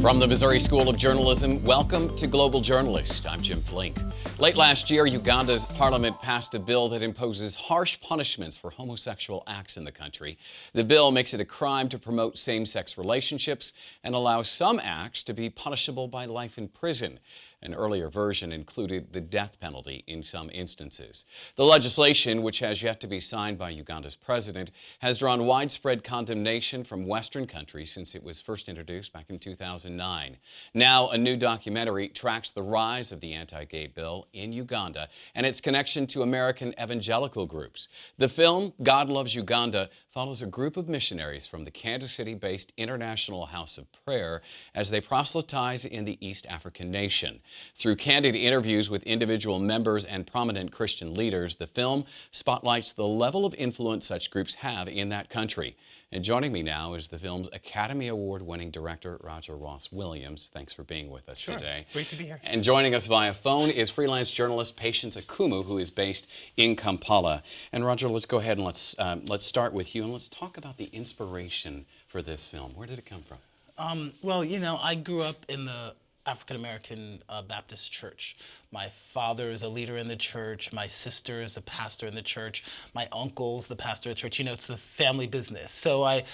From the Missouri School of Journalism, welcome to Global Journalist. I'm Jim Flink. Late last year, Uganda's parliament passed a bill that imposes harsh punishments for homosexual acts in the country. The bill makes it a crime to promote same-sex relationships and allows some acts to be punishable by life in prison. An earlier version included the death penalty in some instances. The legislation, which has yet to be signed by Uganda's president, has drawn widespread condemnation from Western countries since it was first introduced back in 2009. Now, a new documentary tracks the rise of the anti-gay bill in Uganda and its connection to American evangelical groups. The film, God Loves Uganda, follows a group of missionaries from the Kansas City-based International House of Prayer as they proselytize in the East African nation. Through candid interviews with individual members and prominent Christian leaders, the film spotlights the level of influence such groups have in that country. And joining me now is the film's Academy Award-winning director, Roger Ross Williams. Thanks for being with us today. Great to be here. And joining us via phone is freelance journalist Patience Akumu, who is based in Kampala. And Roger, let's go ahead and let's start with you, and let's talk about the inspiration for this film. Where did it come from? Well, you know, I grew up in the African-American Baptist church. My father is a leader in the church. My sister is a pastor in the church. My uncle's the pastor of the church. You know, it's the family business. So I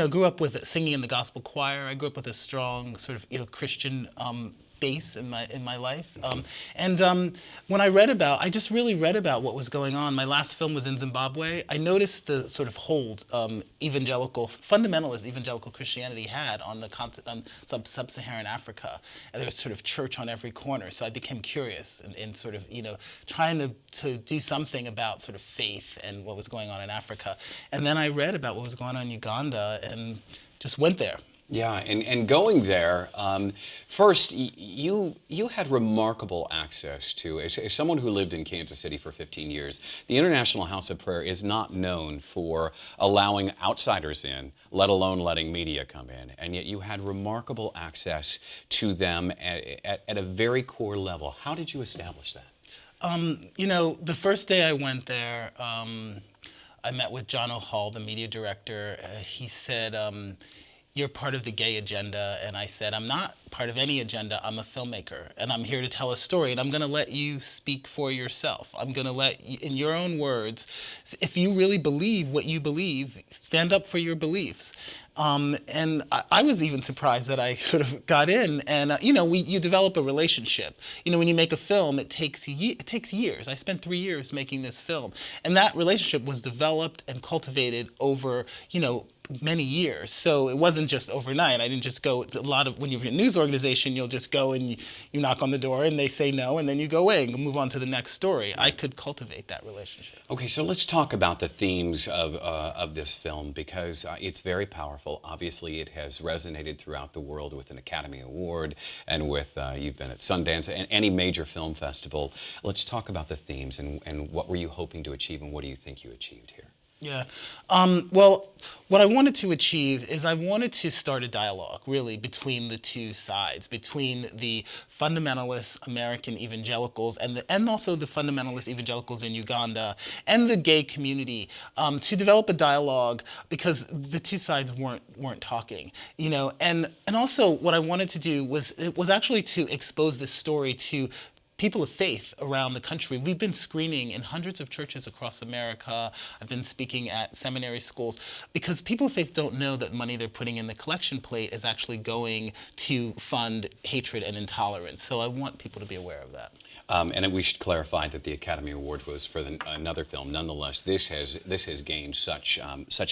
grew up with singing in the gospel choir. I grew up with a strong sort of, Christian base in my life. When I just really read about what was going on. My last film was in Zimbabwe. I noticed the sort of hold fundamentalist evangelical Christianity had on sub-Saharan Africa. And there was sort of church on every corner. So I became curious and sort of, trying to do something about sort of faith and what was going on in Africa. And then I read about what was going on in Uganda and just went there. Yeah, and going there, first, you had remarkable access to, as someone who lived in Kansas City for 15 years, the International House of Prayer is not known for allowing outsiders in, let alone letting media come in, and yet you had remarkable access to them at a very core level. How did you establish that? The first day I went there, I met with John O'Hall, the media director. He said, "You're part of the gay agenda," and I said, "I'm not part of any agenda. I'm a filmmaker, and I'm here to tell a story, and I'm going to let you speak for yourself. I'm going to let you, in your own words, if you really believe what you believe, stand up for your beliefs." And I was even surprised that I sort of got in, and you develop a relationship. When you make a film, it takes years. I spent 3 years making this film, and that relationship was developed and cultivated over many years. So it wasn't just overnight. I didn't just go. It's a lot of when you're in a news organization, you'll just go and you knock on the door and they say no, and then you go away and move on to the next story. I could cultivate that relationship. Okay, so let's talk about the themes of this film, because it's very powerful. Obviously, it has resonated throughout the world with an Academy Award, and with you've been at Sundance and any major film festival. Let's talk about the themes and what were you hoping to achieve, and what do you think you achieved here? Yeah. Well, what I wanted to achieve is I wanted to start a dialogue, really, between the two sides, between the fundamentalist American evangelicals and also the fundamentalist evangelicals in Uganda and the gay community, to develop a dialogue, because the two sides weren't talking, and also what I wanted to do was actually to expose this story to people of faith around the country. We've been screening in hundreds of churches across America. I've been speaking at seminary schools, because people of faith don't know that money they're putting in the collection plate is actually going to fund hatred and intolerance. So I want people to be aware of that. And we should clarify that the Academy Award was for another film. Nonetheless, this has gained such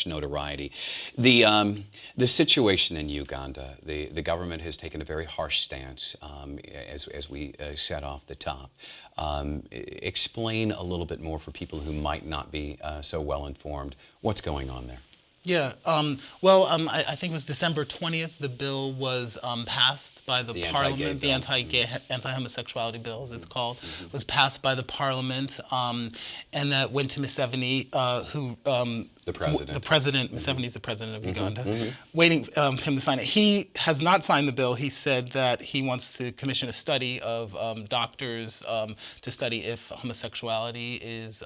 notoriety. The situation in Uganda, the government has taken a very harsh stance, as we said off the top. Explain a little bit more for people who might not be so well informed. What's going on there? Yeah, I think it was December 20th, the bill was passed by the Parliament. The anti-homosexuality bill, as it's called, was passed by the Parliament, and that went to Museveni, who the president. Museveni is the president of Uganda, waiting for him to sign it. He has not signed the bill. He said that he wants to commission a study of doctors to study if homosexuality is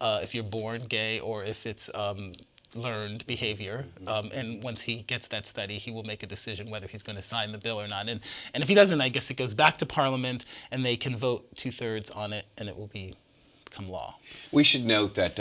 if you're born gay or if it's learned behavior, and once he gets that study, he will make a decision whether he's going to sign the bill or not. And if he doesn't, I guess it goes back to Parliament, and they can vote 2/3 on it, and it will become law. We should note that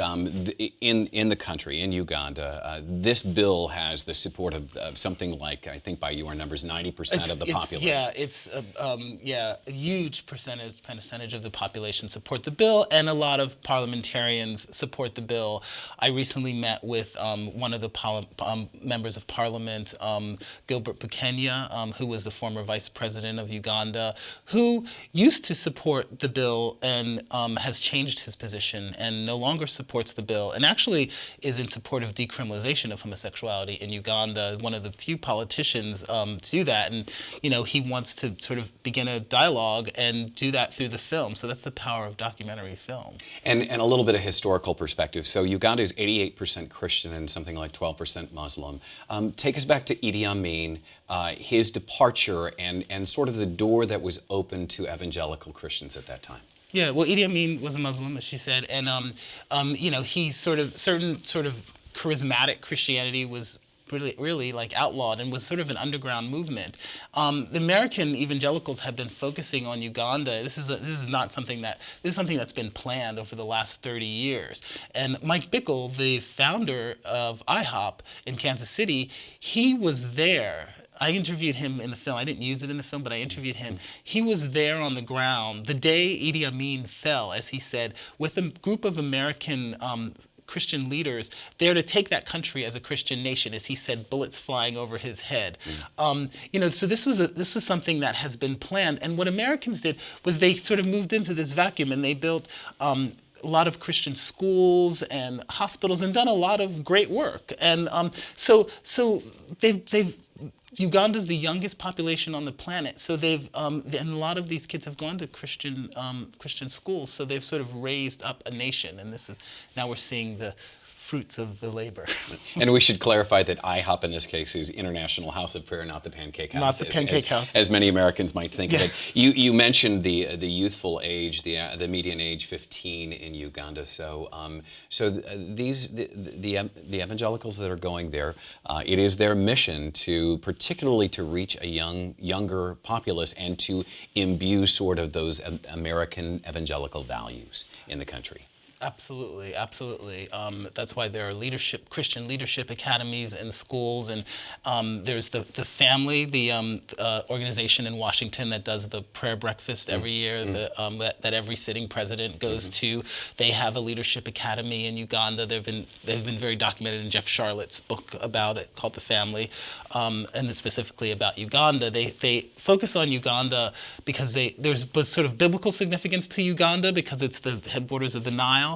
in the country, in Uganda, this bill has the support of something like, I think by your numbers, 90% of the populace. Yeah, it's a huge percentage of the population support the bill, and a lot of parliamentarians support the bill. I recently met with one of the members of parliament, Gilbert Bukenya, who was the former vice president of Uganda, who used to support the bill and has changed his position and no longer supports the bill, and actually is in support of decriminalization of homosexuality in Uganda, one of the few politicians to do that. And he wants to sort of begin a dialogue and do that through the film. So that's the power of documentary film. And a little bit of historical perspective. So Uganda is 88% Christian and something like 12% Muslim. Take us back to Idi Amin, his departure, and sort of the door that was open to evangelical Christians at that time. Yeah, well, Idi Amin was a Muslim, as she said, and he certain sort of charismatic Christianity was really like outlawed and was sort of an underground movement. The American evangelicals have been focusing on Uganda. This is something that's been planned over the last 30 years. And Mike Bickle, the founder of IHOP in Kansas City, he was there. I interviewed him in the film. I didn't use it in the film, but I interviewed him. He was there on the ground the day Idi Amin fell, as he said, with a group of American Christian leaders there to take that country as a Christian nation, as he said, bullets flying over his head. So this was something that has been planned. And what Americans did was they sort of moved into this vacuum, and they built a lot of Christian schools and hospitals and done a lot of great work. And so they've Uganda's the youngest population on the planet, so and a lot of these kids have gone to Christian schools, so they've sort of raised up a nation, and now we're seeing the fruits of the labor. And we should clarify that IHOP in this case is International House of Prayer, not the Pancake House. Not the Pancake House. As many Americans might think of it. You mentioned the youthful age, the median age 15 in Uganda. So the evangelicals that are going there, it is their mission particularly to reach a younger populace and to imbue sort of those American evangelical values in the country. Absolutely. That's why there are Christian leadership academies and schools, and there's the Family, the organization in Washington that does the prayer breakfast every year, that every sitting president goes to. They have a leadership academy in Uganda. They've been very documented in Jeff Charlotte's book about it called The Family, and specifically about Uganda. They focus on Uganda because there's sort of biblical significance to Uganda because it's the headwaters of the Nile.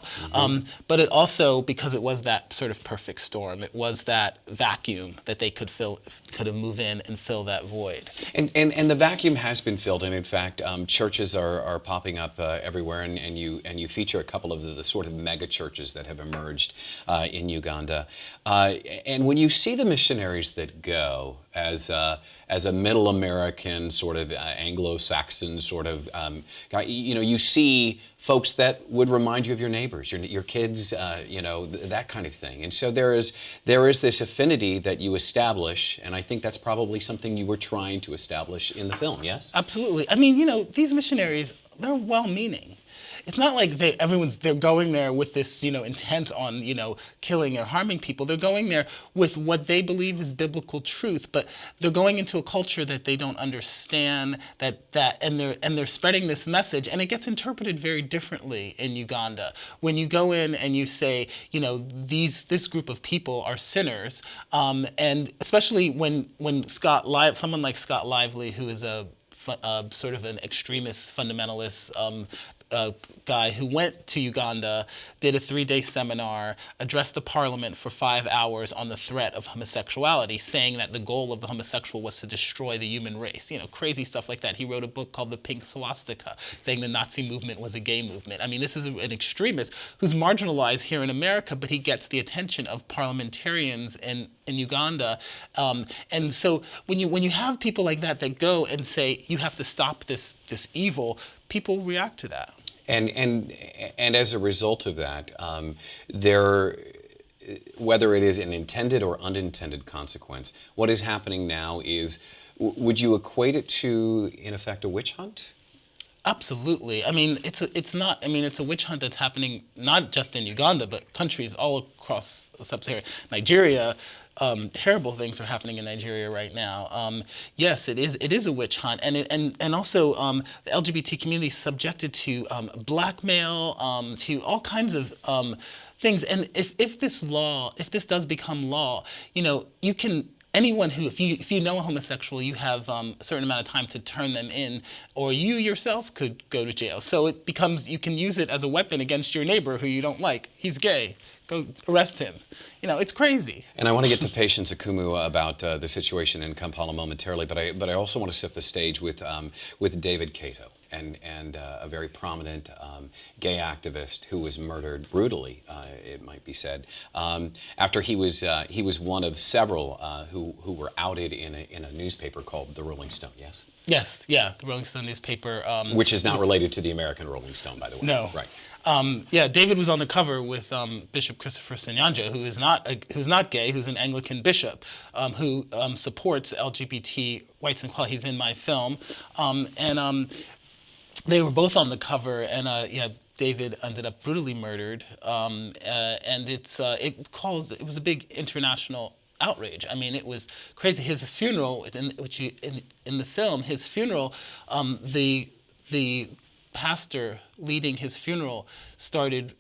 But it also because it was that sort of perfect storm. It was that vacuum that they could move in and fill that void. And the vacuum has been filled, and in fact, churches are popping up everywhere, and you feature a couple of the sort of mega churches that have emerged in Uganda. And when you see the missionaries that go as a middle American sort of Anglo-Saxon sort of guy, you see folks that would remind you of your neighbors, your kids, that kind of thing. And so there is this affinity that you establish, and I think that's probably something you were trying to establish in the film. Yes, absolutely. I mean, these missionaries, they're well-meaning. It's not like they're going there with this, intent on, killing or harming people. They're going there with what they believe is biblical truth, but they're going into a culture that they don't understand, and they're spreading this message, and it gets interpreted very differently in Uganda. When you go in and you say, this group of people are sinners, and especially when someone like Scott Lively, who is a sort of an extremist fundamentalist guy who went to Uganda, did a 3-day seminar, addressed the parliament for 5 hours on the threat of homosexuality, saying that the goal of the homosexual was to destroy the human race. Crazy stuff like that. He wrote a book called The Pink Swastika, saying the Nazi movement was a gay movement. I mean, this is an extremist who's marginalized here in America, but he gets the attention of parliamentarians in Uganda. And so when you have people like that go and say, you have to stop this evil, people react to that. And as a result of that, whether it is an intended or unintended consequence, what is happening now is, would you equate it to, in effect, a witch hunt? Absolutely. I mean, it's not. I mean, it's a witch hunt that's happening not just in Uganda, but countries all across sub-Saharan Nigeria. Terrible things are happening in Nigeria right now. Yes, it is. It is a witch hunt, and also the LGBT community is subjected to blackmail, to all kinds of things. And if this does become law, you can. Anyone who, if you know a homosexual, you have a certain amount of time to turn them in, or you yourself could go to jail. So it becomes, you can use it as a weapon against your neighbor who you don't like. He's gay. Go arrest him. It's crazy. And I want to get to Patience Akumu about the situation in Kampala momentarily, but I also want to set the stage with David Kato, and a very prominent gay activist who was murdered brutally, it might be said, after he was one of several who were outed in a newspaper called the Rolling Stone. Yes. Yes, yeah, the Rolling Stone newspaper. Which is not related to the American Rolling Stone, by the way. No. Right. Yeah, David was on the cover with Bishop Christopher Senyanja, who's not gay, who's an Anglican bishop, who supports LGBT rights and equality. He's in my film, and they were both on the cover, and David ended up brutally murdered, and it was a big international outrage. I mean, it was crazy. His funeral, in the film, his funeral, the pastor leading his funeral started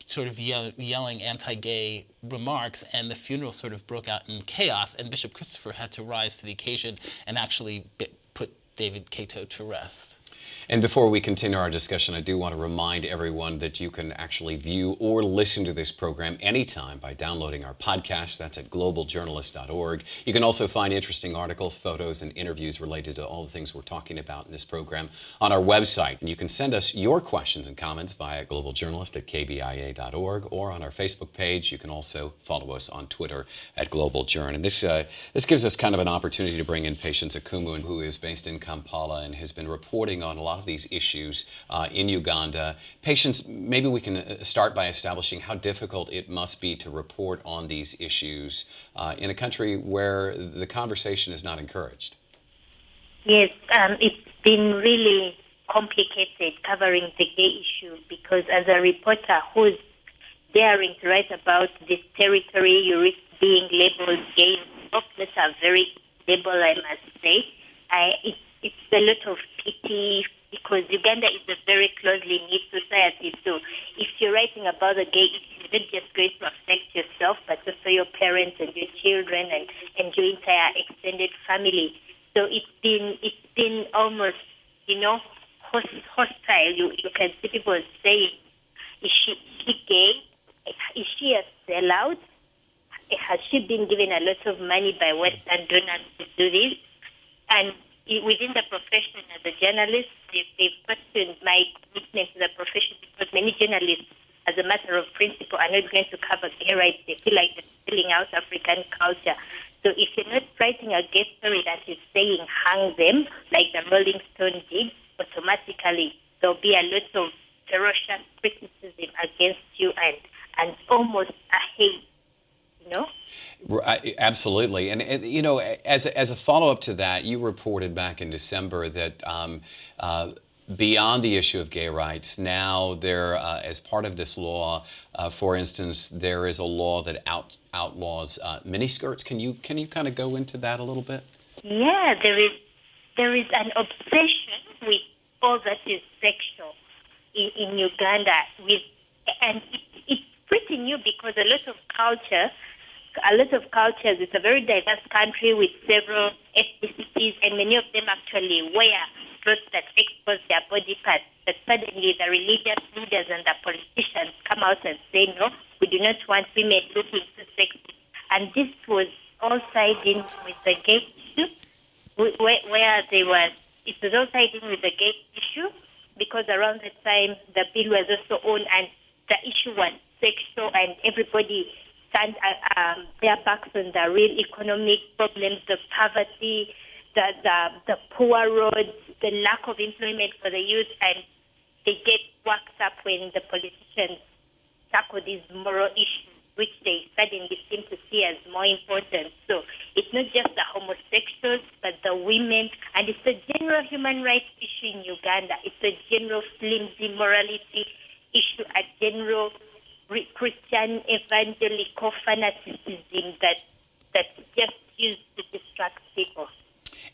sort of yelling anti-gay remarks, and the funeral sort of broke out in chaos, and Bishop Christopher had to rise to the occasion and actually put David Kato to rest. And before we continue our discussion, I do want to remind everyone that you can actually view or listen to this program anytime by downloading our podcast. That's at globaljournalist.org. You can also find interesting articles, photos, and interviews related to all the things we're talking about in this program on our website. And you can send us your questions and comments via globaljournalist@kbia.org or on our Facebook page. You can also follow us on Twitter at globaljourn. And this gives us kind of an opportunity to bring in Patience Akumu, who is based in Kampala and has been reporting on a lot of these issues in Uganda. Patience, maybe we can start by establishing how difficult it must be to report on these issues in a country where the conversation is not encouraged. Yes, it's been really complicated covering the gay issue, because as a reporter who's daring to write about this territory, you risk being labeled gay. That's a very label, I must say. It's a lot of pity, because Uganda is a very closely knit society. So if you're writing about the gay issue, it's not just going to affect yourself, but also your parents and your children and your entire extended family. So it's been almost, hostile. You can see people saying, is she gay? Is she a sellout? Has she been given a lot of money by Western donors to do this? And within the profession as a journalist, they've questioned my commitment to the profession, because many journalists, as a matter of principle, are not going to cover gay rights. They feel like they're filling out African culture. So if you're not writing a gay story that is saying hang them, like the Rolling Stone did, automatically there'll be a lot of ferocious criticism against you and almost a hate. Absolutely. And as a follow-up to that, you reported back in December that beyond the issue of gay rights, now there, as part of this law, for instance, there is a law that outlaws miniskirts. Can you kind of go into that a little bit? Yeah, there is an obsession with all that is sexual in Uganda, and it's pretty new, because a lot of cultures, it's a very diverse country with several ethnicities, and many of them actually wear clothes that expose their body parts. But suddenly the religious leaders and the politicians come out and say, no, we do not want women looking too sexy. And this was all tied in with the gay issue, it was all tied in with the gay issue, because around the time the bill was also on, and the issue was sexual, and everybody turned their backs on the real economic problems, the poverty, the poor roads, the lack of employment for the youth, and they get worked up when the politicians tackle these moral issues. which they suddenly seem to see as more important. So it's not just the homosexuals, but the women, and it's a general human rights issue in Uganda. It's a general flimsy morality issue, a general Christian evangelical fanaticism that's just used to distract people.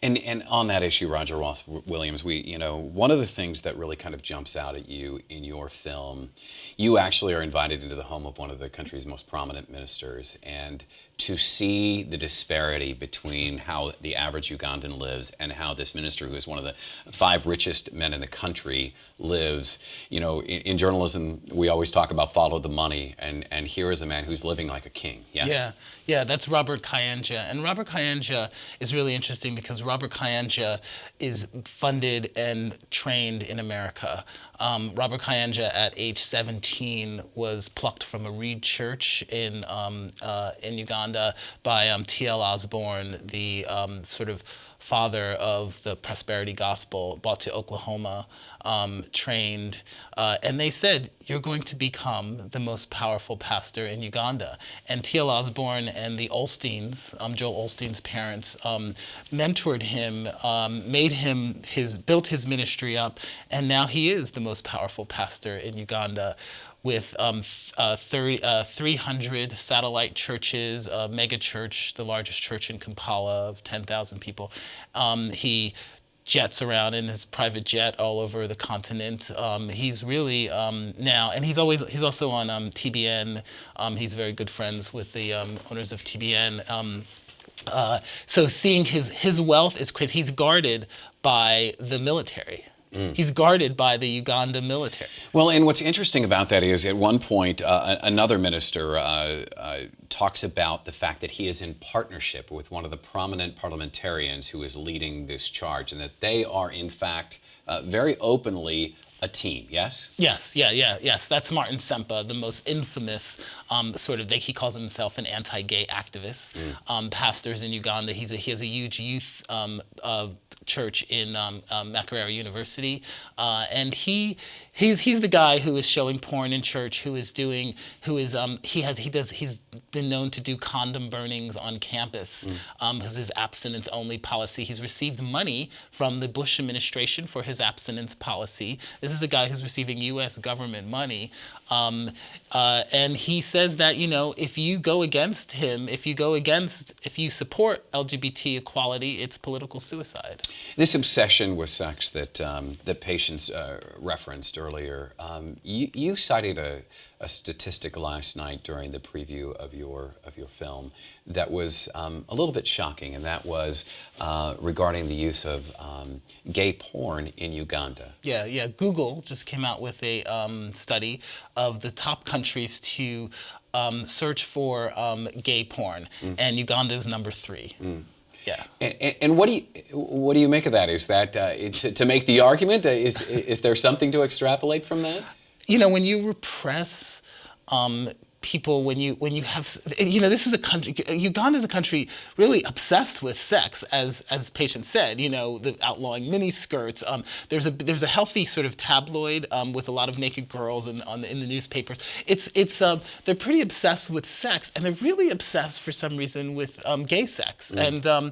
And on that issue, Roger Ross Williams, one of the things that really kind of jumps out at you in your film, you actually are invited into the home of one of the country's most prominent ministers, and to see the disparity between how the average Ugandan lives and how this minister, who is one of the 5 richest men in the country, lives. In journalism, we always talk about follow the money, and here is a man who's living like a king. Yes? Yeah, that's Robert Kayanja. And Robert Kayanja is really interesting because Robert Kayanja is funded and trained in America. Robert Kayanja, at age 17, was plucked from a reed church in Uganda by T.L. Osborne, the sort of father of the prosperity gospel, brought to Oklahoma, trained, and they said, you're going to become the most powerful pastor in Uganda. And T.L. Osborne and the Olsteins, Joel Osteen's parents, mentored him, built his ministry up, and now he is the most powerful pastor in Uganda, with 300 satellite churches, a mega church, the largest church in Kampala of 10,000 people. He jets around in his private jet all over the continent. He's really now, and he's also on TBN. He's very good friends with the owners of TBN. So seeing his wealth is crazy. He's guarded by the military. He's guarded by the Uganda military. Well, and what's interesting about that is, at one point, another minister talks about the fact that he is in partnership with one of the prominent parliamentarians who is leading this charge, and that they are, in fact, very openly a team. Yes? Yes. That's Martin Sempa, the most infamous he calls himself an anti-gay activist. Pastors in Uganda. He has a huge youth church in Makerere University, and he's the guy who is showing porn in church, he's been known to do condom burnings on campus, because his abstinence only policy. He's received money from the Bush administration for his abstinence policy. This is a guy who's receiving U.S. government money, and he says that, if you go against him, if you support LGBT equality, it's political suicide. This obsession with sex that Patience referenced earlier, you cited a statistic last night during the preview of your film that was a little bit shocking, and that was regarding the use of gay porn in Uganda. Yeah. Google just came out with a study of the top countries to search for gay porn, and Uganda is number 3. Yeah. And what do you make of that? Is that to make the argument? Is there something to extrapolate from that? When you repress people, when you have, this is a country, Uganda is a country really obsessed with sex, as Patience said, the outlawing miniskirts. There's a healthy sort of tabloid with a lot of naked girls in the newspapers. They're pretty obsessed with sex, and they're really obsessed for some reason with gay sex. And I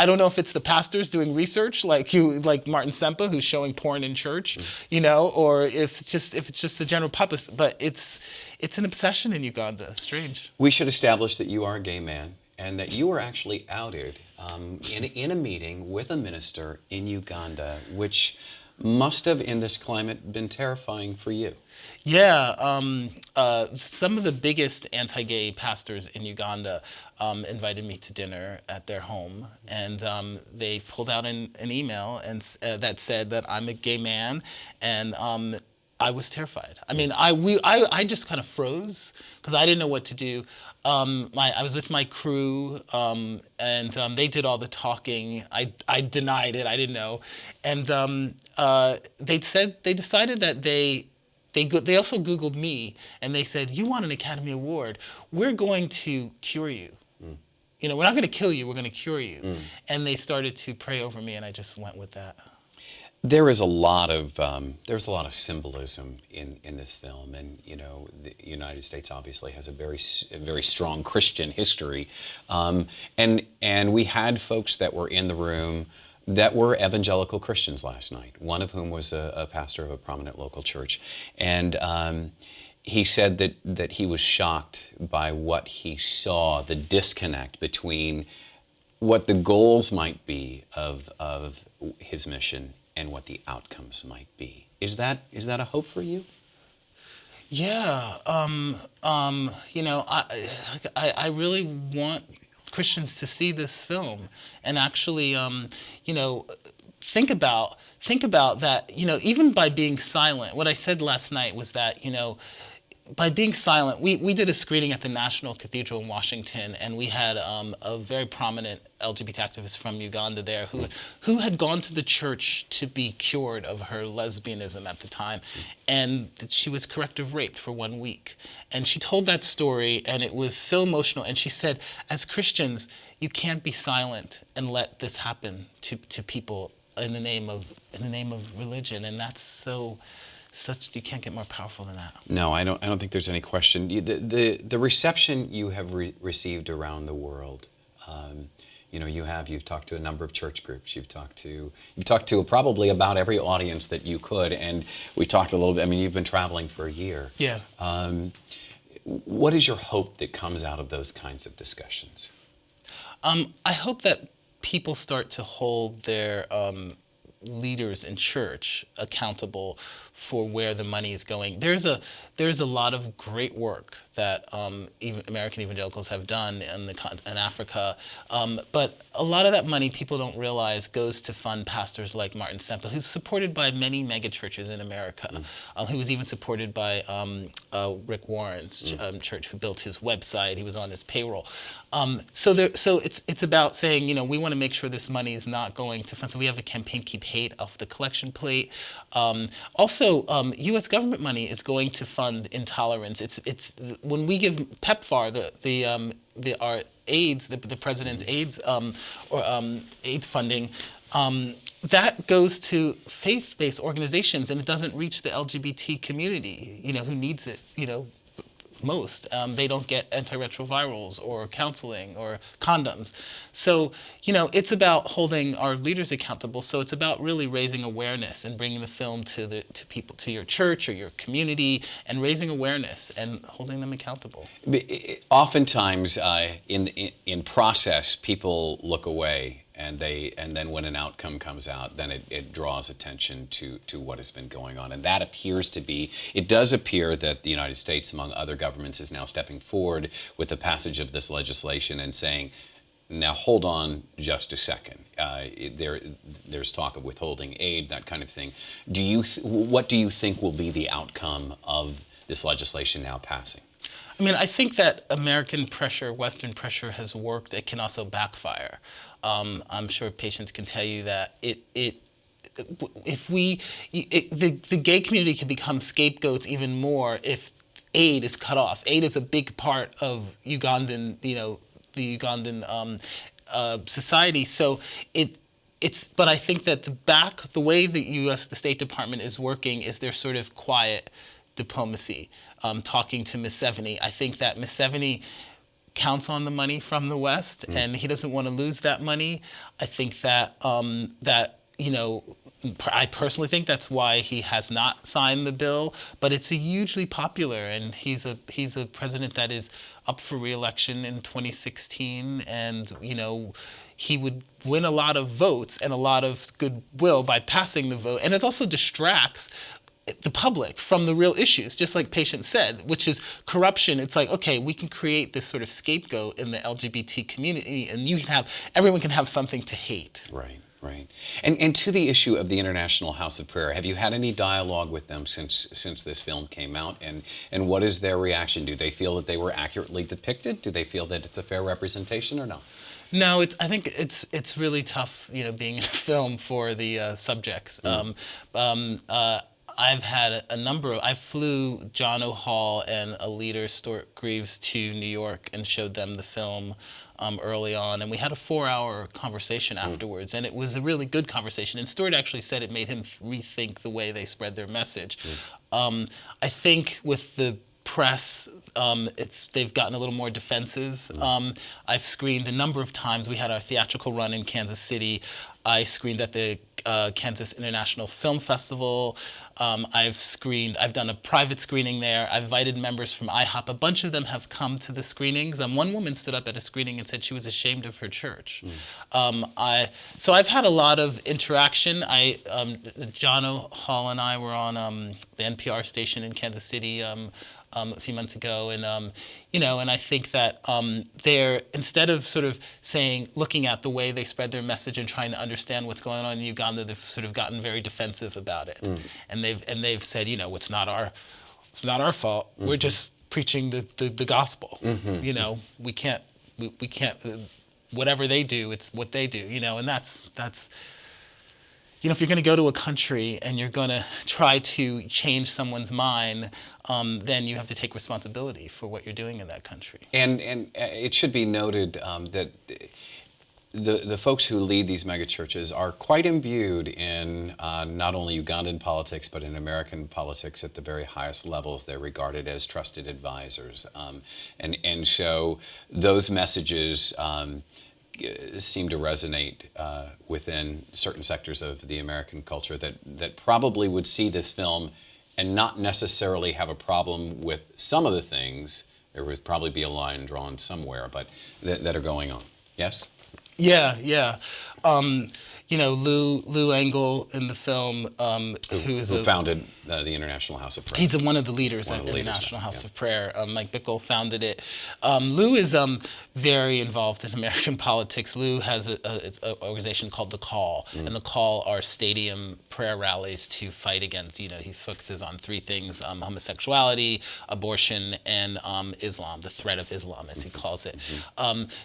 don't know if it's the pastors doing research like Martin Sempa, who's showing porn in church, or if it's just the general public. But it's an obsession in Uganda. Strange. We should establish that you are a gay man and that you were actually outed in a meeting with a minister in Uganda, which must have, in this climate, been terrifying for you. Yeah, some of the biggest anti-gay pastors in Uganda invited me to dinner at their home, and they pulled out an email that said that I'm a gay man, and I was terrified. I mean, I just kind of froze because I didn't know what to do. I was with my crew, and they did all the talking. I denied it. I didn't know, and they decided that they also Googled me, and they said, you want an Academy Award? We're going to cure you. We're not going to kill you. We're going to cure you. And they started to pray over me, and I just went with that. There is a lot of symbolism in this film, and the United States obviously has a very strong Christian history, and we had folks that were in the room that were evangelical Christians last night. One of whom was a pastor of a prominent local church, and he said that he was shocked by what he saw, the disconnect between what the goals might be of his mission and what the outcomes might be. Is that a hope for you? Yeah, I really want Christians to see this film and actually, think about that. Even by being silent. What I said last night was that by being silent, we did a screening at the National Cathedral in Washington, and we had a very prominent LGBT activist from Uganda there who had gone to the church to be cured of her lesbianism at the time, and she was corrective raped for 1 week. And she told that story, and it was so emotional. And she said, as Christians, you can't be silent and let this happen to people in the name of religion, and that's you can't get more powerful than that. No, I don't think there's any question. The reception you have received around the world, you've talked to a number of church groups. You've talked to probably about every audience that you could, and we talked a little bit. I mean, you've been traveling for a year. Yeah. What is your hope that comes out of those kinds of discussions? I hope that people start to hold their leaders in church accountable for where the money is going. There's a lot of great work that even American evangelicals have done in Africa, but a lot of that money, people don't realize, goes to fund pastors like Martin Sempa, who's supported by many mega churches in America. He was even supported by Rick Warren's church, who built his website. He was on his payroll. So it's about saying, we want to make sure this money is not going to fund. So we have a campaign, Keep Hate Off the Collection Plate. Also, U.S. government money is going to fund intolerance. It's when we give PEPFAR, our AIDS, the president's AIDS AIDS funding. That goes to faith-based organizations, and it doesn't reach the LGBT community, who needs it, most. They don't get antiretrovirals or counseling or condoms. So, it's about holding our leaders accountable. So it's about really raising awareness and bringing the film to people, to your church or your community, and raising awareness and holding them accountable. Oftentimes, in process, people look away. And then when an outcome comes out, then it draws attention to what has been going on. And that it does appear that the United States, among other governments, is now stepping forward with the passage of this legislation and saying, now hold on just a second. There's talk of withholding aid, that kind of thing. What do you think will be the outcome of this legislation now passing? I mean, I think that American pressure, Western pressure has worked. It can also backfire. I'm sure Patience can tell you that the gay community can become scapegoats even more if aid is cut off. Aid is a big part of Ugandan, the Ugandan society. So but I think that the way the State Department is working is their sort of quiet diplomacy. Talking to Museveni, I think that Museveni counts on the money from the West, and he doesn't want to lose that money. I think that I personally think that's why he has not signed the bill. But it's hugely popular, and he's a president that is up for re-election in 2016, and he would win a lot of votes and a lot of goodwill by passing the vote, and it also distracts the public from the real issues, just like Patience said, which is corruption. It's like, okay, we can create this sort of scapegoat in the LGBT community, and everyone can have something to hate. Right. And to the issue of the International House of Prayer, have you had any dialogue with them since this film came out? And what is their reaction? Do they feel that they were accurately depicted? Do they feel that it's a fair representation or no? No, I think it's really tough, being in a film for the subjects. I've had a number of, I flew John O'Hall and a leader, Stuart Greaves, to New York and showed them the film early on, and we had a 4-hour conversation afterwards, and it was a really good conversation, and Stuart actually said it made him rethink the way they spread their message. I think with the press, they've gotten a little more defensive. I've screened a number of times. We had our theatrical run in Kansas City. I screened at the Kansas International Film Festival. I've done a private screening there. I've invited members from IHOP. A bunch of them have come to the screenings. One woman stood up at a screening and said she was ashamed of her church. So I've had a lot of interaction. John O'Hall and I were on the NPR station in Kansas City a few months ago, and and I think that they're, instead of sort of looking at the way they spread their message and trying to understand what's going on in Uganda, they've sort of gotten very defensive about it, and they've said, it's not our fault. We're just preaching the gospel. We can't whatever they do, it's what they do. And that's. If you're going to go to a country and you're going to try to change someone's mind, then you have to take responsibility for what you're doing in that country. And it should be noted that the folks who lead these megachurches are quite imbued in not only Ugandan politics, but in American politics at the very highest levels. They're regarded as trusted advisors. And so those messages seem to resonate within certain sectors of the American culture that probably would see this film and not necessarily have a problem with some of the things. There would probably be a line drawn somewhere, but that are going on. Yes? Yeah. Lou Engle in the film, who founded the International House of Prayer. He's one of the leaders at the International House of Prayer. Mike Bickle founded it. Lou is very involved in American politics. Lou has an organization called The Call, and The Call are stadium prayer rallies to fight against, he focuses on three things: homosexuality, abortion, and Islam, the threat of Islam, as he calls it.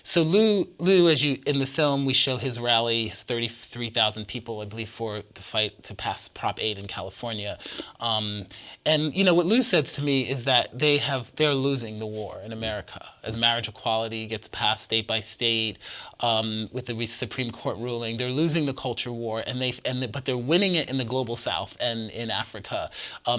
So Lou, in the film, we show his rally, 33,000 people, I believe, for the fight to pass Prop 8 in California. And what Lou says to me is that they're losing the war in America as marriage equality gets passed state by state, with the Supreme Court ruling. They're losing the culture war, but they're winning it in the global South and in Africa.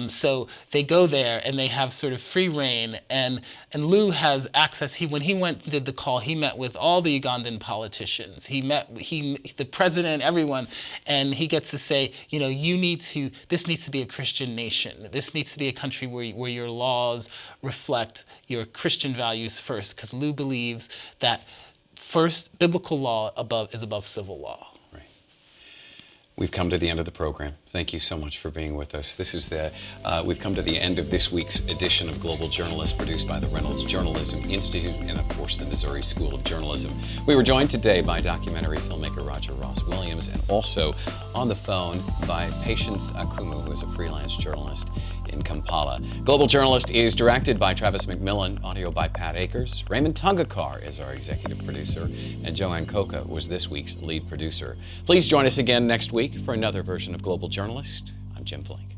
So they go there and they have sort of free reign. And Lou has access. When he went and did The Call, he met with all the Ugandan politicians. The president, everyone, and he gets to say, this needs to be a Christian nation. This needs to be a country where your laws reflect your Christian values first, because Lou believes that first, biblical law is above civil law. Right. We've come to the end of the program. Thank you so much for being with us. We've come to the end of this week's edition of Global Journalist, produced by the Reynolds Journalism Institute and, of course, the Missouri School of Journalism. We were joined today by documentary filmmaker Roger Ross Williams, and also on the phone by Patience Akumu, who is a freelance journalist in Kampala. Global Journalist is directed by Travis McMillan, audio by Pat Akers. Raymond Tungakar is our executive producer, and Joanne Coca was this week's lead producer. Please join us again next week for another version of Global Journalist. I'm Jim Flink.